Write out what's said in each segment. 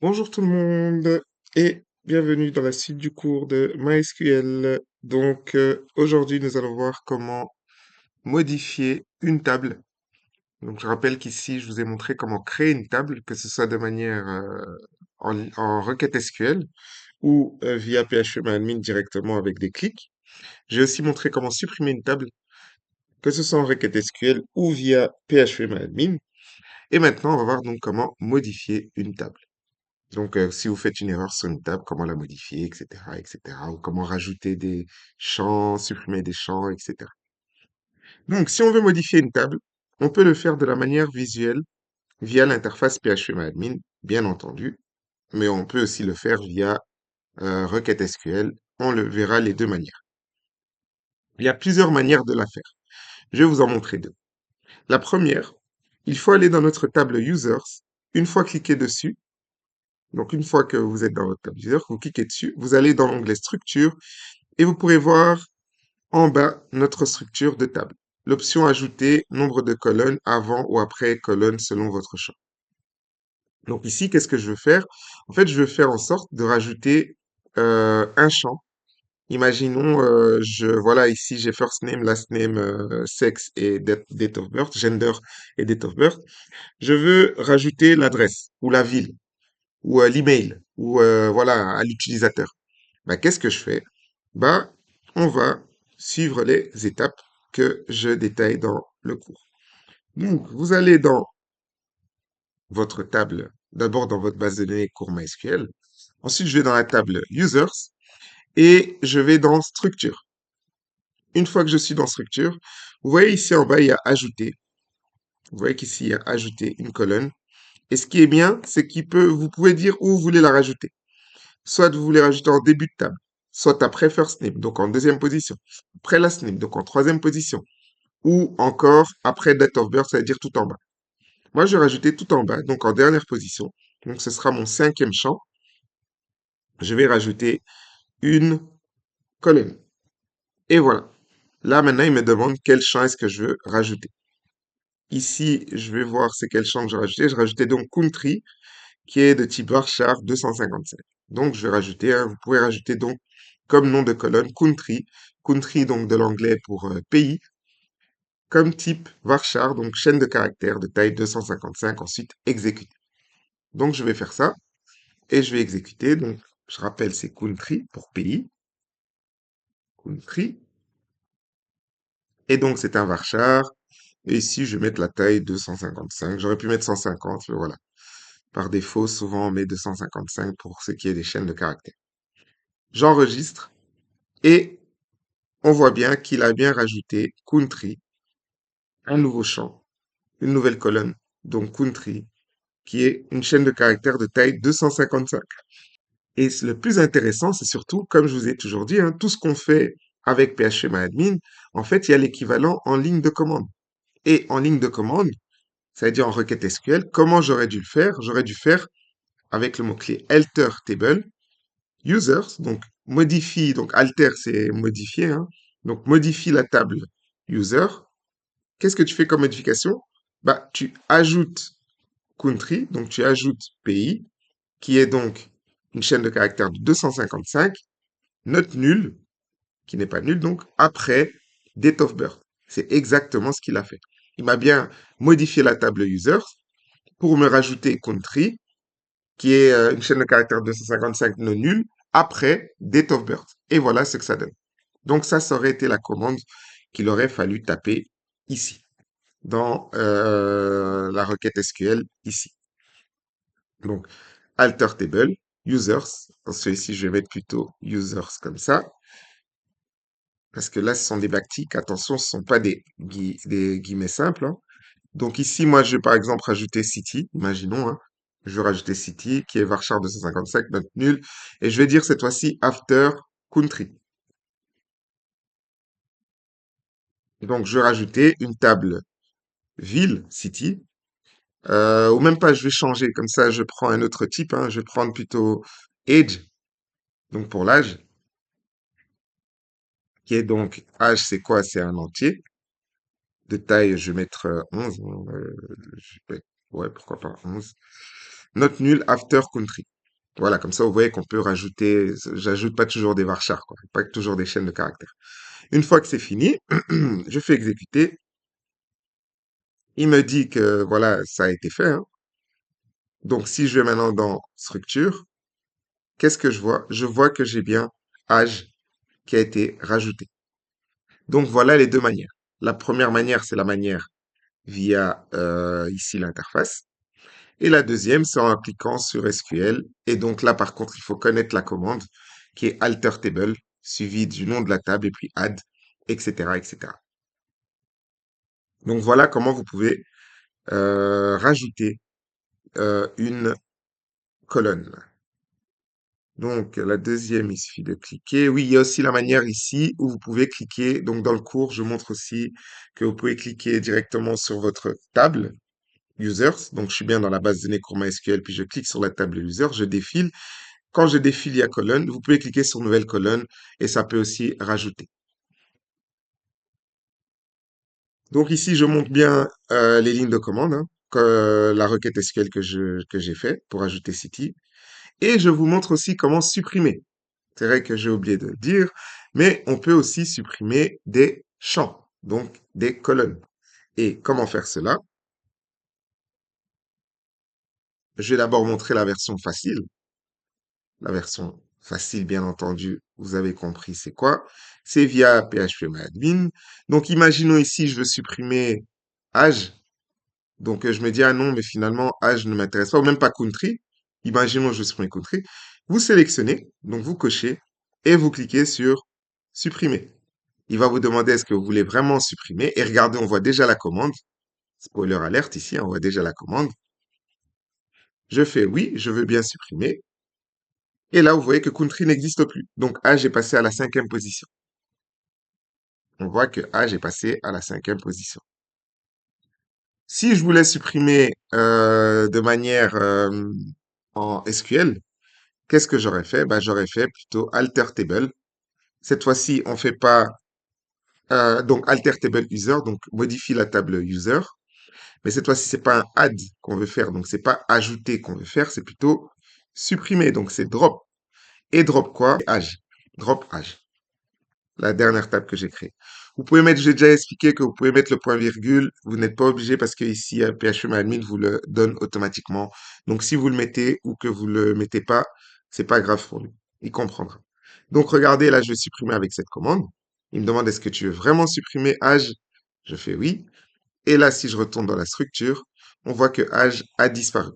Bonjour tout le monde et bienvenue dans la suite du cours de MySQL. Aujourd'hui, nous allons voir comment modifier une table. Donc je rappelle qu'ici, je vous ai montré comment créer une table, que ce soit de manière en requête SQL ou via PHPMyAdmin directement avec des clics. J'ai aussi montré comment supprimer une table, que ce soit en requête SQL ou via PHPMyAdmin. Et maintenant, on va voir donc comment modifier une table. Si vous faites une erreur sur une table, comment la modifier, etc., etc., ou comment rajouter des champs, supprimer des champs, etc. Donc, si on veut modifier une table, on peut le faire de la manière visuelle via l'interface PHPMyAdmin, bien entendu, mais on peut aussi le faire via requête SQL. On le verra les deux manières. Il y a plusieurs manières de la faire. Je vais vous en montrer deux. La première, il faut aller dans notre table Users. Une fois cliqué dessus, donc une fois que vous êtes dans votre table Users, vous cliquez dessus, vous allez dans l'onglet Structure et vous pourrez voir en bas notre structure de table. L'option Ajouter nombre de colonnes avant ou après colonnes selon votre choix. Donc ici, qu'est-ce que je veux faire? En fait, je veux faire en sorte de rajouter un champ. Imaginons, voilà, ici j'ai first name, last name, sexe et date of birth, gender et date of birth. Je veux rajouter l'adresse ou la ville ou l'email ou voilà à l'utilisateur. Ben, qu'est-ce que je fais? Ben, on va suivre les étapes que je détaille dans le cours. Donc, vous allez dans votre table, d'abord dans votre base de données cours MySQL. Ensuite, je vais dans la table Users et je vais dans Structure. Une fois que je suis dans Structure, vous voyez ici en bas, il y a Ajouter. Vous voyez qu'ici, il y a Ajouter une colonne. Et ce qui est bien, c'est vous pouvez dire où vous voulez la rajouter. Soit vous voulez rajouter en début de table, soit après first name, donc en deuxième position, après last name, donc en troisième position, ou encore après date of birth, ça veut dire tout en bas. Moi, je vais rajouter tout en bas, donc en dernière position. Donc, ce sera mon cinquième champ. Je vais rajouter une colonne. Et voilà. Là, maintenant, il me demande quel champ est-ce que je veux rajouter. Ici, je vais voir c'est quel champ que je vais rajouter. Je vais rajouter donc country, qui est de type varchar 255. Donc, je vais rajouter, vous pouvez rajouter donc comme nom de colonne country, country donc de l'anglais pour pays, comme type varchar, donc chaîne de caractères de taille 255, ensuite exécuter. Donc, je vais faire ça et je vais exécuter. Donc, je rappelle, c'est country pour pays, country. Et donc, c'est un varchar. Et ici, je vais mettre la taille 255. J'aurais pu mettre 150, mais voilà. Par défaut, souvent, on met 255 pour ce qui est des chaînes de caractères. J'enregistre et on voit bien qu'il a bien rajouté country, un nouveau champ, une nouvelle colonne, donc country, qui est une chaîne de caractères de taille 255. Et le plus intéressant, c'est surtout, comme je vous ai toujours dit, hein, tout ce qu'on fait avec PHPMyAdmin, en fait, il y a l'équivalent en ligne de commande. Et en ligne de commande, ça veut dire en requête SQL, comment j'aurais dû le faire? J'aurais dû faire avec le mot-clé alter table, users, donc modifie, donc alter c'est modifier, hein, donc modifie la table user. Qu'est-ce que tu fais comme modification? Bah, tu ajoutes country, donc tu ajoutes pays, qui est donc une chaîne de caractères de 255, note nulle, qui n'est pas nulle, donc après date of birth. C'est exactement ce qu'il a fait. Il m'a bien modifié la table users pour me rajouter country, qui est une chaîne de caractères 255 non nulle, après date of birth. Et voilà ce que ça donne. Donc ça aurait été la commande qu'il aurait fallu taper ici, dans la requête SQL ici. Donc, alter table, users. Dans celui-ci, je vais mettre plutôt users comme ça. Parce que là, ce sont des backticks. Attention, ce ne sont pas des guillemets simples, hein. Donc ici, moi, je vais par exemple rajouter city. Imaginons, hein. Je vais rajouter city, qui est varchar 255, note nulle. Et je vais dire cette fois-ci after country. Donc, je vais rajouter une table ville, city. Ou même pas, je vais changer. Comme ça, je prends un autre type, hein. Je vais prendre plutôt age. Donc, pour l'âge. Qui est donc âge, c'est quoi? C'est un entier. De taille, je vais mettre 11. Ouais, pourquoi pas 11. Not nul after country. Voilà, comme ça, vous voyez qu'on peut rajouter, j'ajoute pas toujours des varchars, quoi, pas toujours des chaînes de caractères. Une fois que c'est fini, je fais exécuter. Il me dit que, voilà, ça a été fait, hein. Donc, si je vais maintenant dans structure, qu'est-ce que je vois? Je vois que j'ai bien âge qui a été rajouté. Donc, voilà les deux manières. La première manière, c'est la manière via ici l'interface. Et la deuxième, c'est en cliquant sur SQL. Et donc là, par contre, il faut connaître la commande qui est alter table, suivi du nom de la table et puis add, etc., etc. Donc voilà comment vous pouvez rajouter une colonne. Donc la deuxième, il suffit de cliquer. Oui, il y a aussi la manière ici où vous pouvez cliquer. Donc dans le cours, je montre aussi que vous pouvez cliquer directement sur votre table users. Donc je suis bien dans la base de données cours MySQL, puis je clique sur la table users, je défile. Quand je défile, il y a colonne. Vous pouvez cliquer sur nouvelle colonne et ça peut aussi rajouter. Donc ici, je montre bien les lignes de commande, hein, la requête SQL que j'ai fait pour ajouter City. Et je vous montre aussi comment supprimer. C'est vrai que j'ai oublié de le dire, mais on peut aussi supprimer des champs, donc des colonnes. Et comment faire cela? Je vais d'abord montrer la version facile. La version facile, bien entendu, vous avez compris c'est quoi. C'est via PHPMyAdmin. Donc, imaginons ici, je veux supprimer âge. Donc, je me dis, ah non, mais finalement, âge ne m'intéresse pas, ou même pas country. Imaginons, je veux supprimer country. Vous sélectionnez, donc vous cochez, et vous cliquez sur supprimer. Il va vous demander est-ce que vous voulez vraiment supprimer. Et regardez, on voit déjà la commande. Spoiler alerte ici, on voit déjà la commande. Je fais oui, je veux bien supprimer. Et là, vous voyez que country n'existe plus. Donc, âge est passé à la 5e position. On voit que âge est passé à la 5e position. Si je voulais supprimer de manière en SQL, qu'est-ce que j'aurais fait? Ben, j'aurais fait plutôt alter table. Cette fois-ci, on fait pas donc alter table user, donc modifie la table user. Mais cette fois-ci, c'est pas un add qu'on veut faire, donc c'est pas ajouter qu'on veut faire, c'est plutôt supprimer. Donc c'est drop. Et drop quoi? Âge. Drop âge. La dernière table que j'ai créée. Vous pouvez mettre, j'ai déjà expliqué que vous pouvez mettre le point virgule. Vous n'êtes pas obligé parce que ici, PHPMyAdmin vous le donne automatiquement. Donc, si vous le mettez ou que vous le mettez pas, c'est pas grave pour lui. Il comprendra. Donc, regardez, là, je vais supprimer avec cette commande. Il me demande est-ce que tu veux vraiment supprimer âge? Je fais oui. Et là, si je retourne dans la structure, on voit que âge a disparu.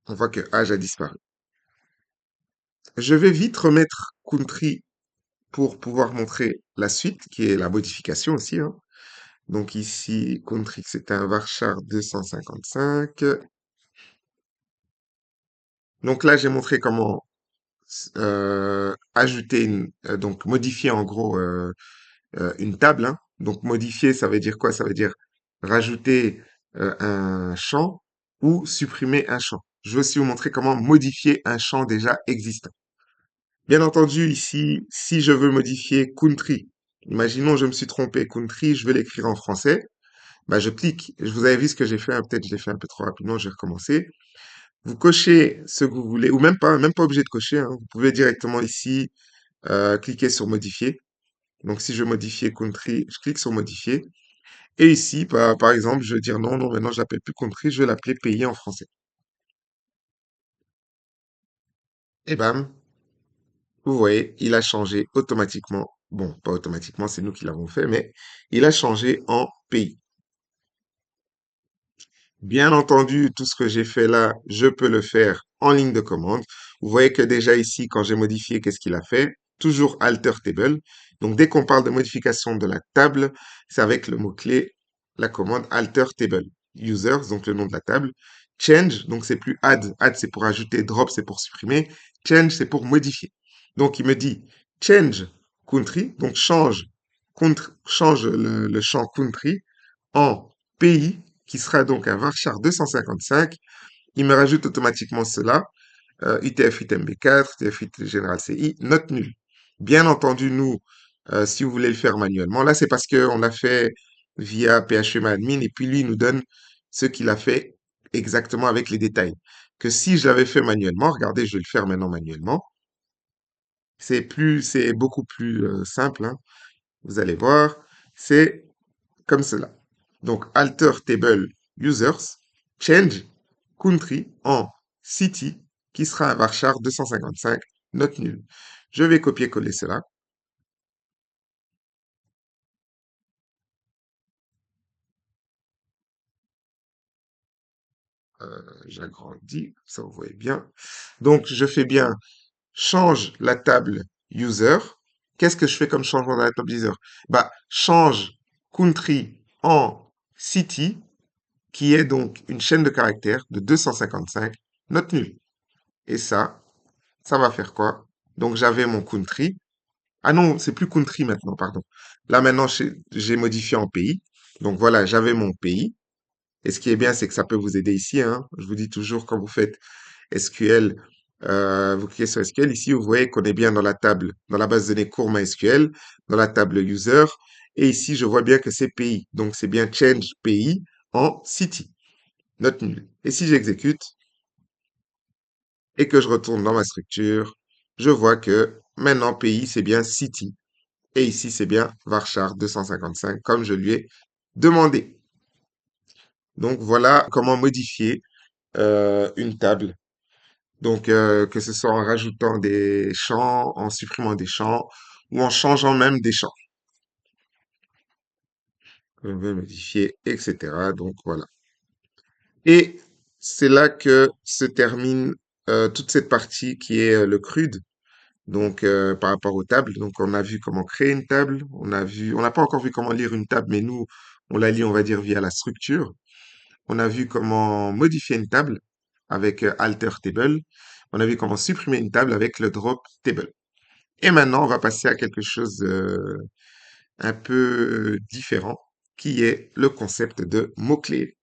On voit que âge a disparu. Je vais vite remettre country pour pouvoir montrer la suite, qui est la modification aussi, hein. Donc ici, country, c'est un varchar 255. Donc là, j'ai montré comment ajouter donc modifier en gros une table, hein. Donc modifier, ça veut dire quoi? Ça veut dire rajouter un champ ou supprimer un champ. Je vais aussi vous montrer comment modifier un champ déjà existant. Bien entendu, ici, si je veux modifier country, imaginons je me suis trompé, country, je vais l'écrire en français, bah je clique. Je vous avais vu ce que j'ai fait, hein, peut-être je l'ai fait un peu trop rapidement, je vais recommencer. Vous cochez ce que vous voulez, ou même pas obligé de cocher, hein. Vous pouvez directement ici cliquer sur modifier. Donc si je veux modifier country, je clique sur modifier. Et ici, par exemple, je vais dire non, non, maintenant je l'appelle plus country, je vais l'appeler pays en français. Et bam, vous voyez, il a changé automatiquement. Bon, pas automatiquement, c'est nous qui l'avons fait, mais il a changé en pays. Bien entendu, tout ce que j'ai fait là, je peux le faire en ligne de commande. Vous voyez que déjà ici, quand j'ai modifié, qu'est-ce qu'il a fait? Toujours alter table. Donc, dès qu'on parle de modification de la table, c'est avec le mot-clé, la commande alter table. Users, donc le nom de la table. Change, donc c'est plus add. Add, c'est pour ajouter. Drop, c'est pour supprimer. Change, c'est pour modifier. Donc, il me dit change country, donc change le champ country en pays, qui sera donc un varchar 255. Il me rajoute automatiquement cela, UTF-8 MB4, UTF-8 Général CI, note nulle. Bien entendu, nous, si vous voulez le faire manuellement, là c'est parce qu'on l'a fait via PHPMyAdmin et puis lui il nous donne ce qu'il a fait exactement avec les détails. Que si je l'avais fait manuellement, regardez, je vais le faire maintenant manuellement, c'est beaucoup plus simple, hein. Vous allez voir, c'est comme cela. Donc, alter table users, change country en city, qui sera un varchar 255, note nulle. Je vais copier-coller cela. J'agrandis, ça vous voyez bien. Donc, je fais bien change la table user. Qu'est-ce que je fais comme changement dans la table user? Bah, change country en city, qui est donc une chaîne de caractères de 255, note nulle. Et ça va faire quoi? Donc, j'avais mon country. Ah non, c'est plus country maintenant, pardon. Là, maintenant, j'ai modifié en pays. Donc, voilà, j'avais mon pays. Et ce qui est bien, c'est que ça peut vous aider ici, hein. Je vous dis toujours, quand vous faites SQL, vous cliquez sur SQL. Ici, vous voyez qu'on est bien dans la table, dans la base de données cours MySQL, dans la table user. Et ici, je vois bien que c'est pays. Donc, c'est bien change pays en city. Note nulle. Et si j'exécute et que je retourne dans ma structure, je vois que maintenant pays, c'est bien city. Et ici, c'est bien varchar 255, comme je lui ai demandé. Donc, voilà comment modifier une table. Donc, que ce soit en rajoutant des champs, en supprimant des champs, ou en changeant même des champs. On veut modifier, etc. Donc, voilà. Et c'est là que se termine toute cette partie qui est le CRUD. Donc, par rapport aux tables. Donc, on a vu comment créer une table. On n'a pas encore vu comment lire une table, mais nous, on la lit, on va dire, via la structure. On a vu comment modifier une table avec alter table. On a vu comment supprimer une table avec le drop table. Et maintenant, on va passer à quelque chose un peu différent, qui est le concept de mots-clés.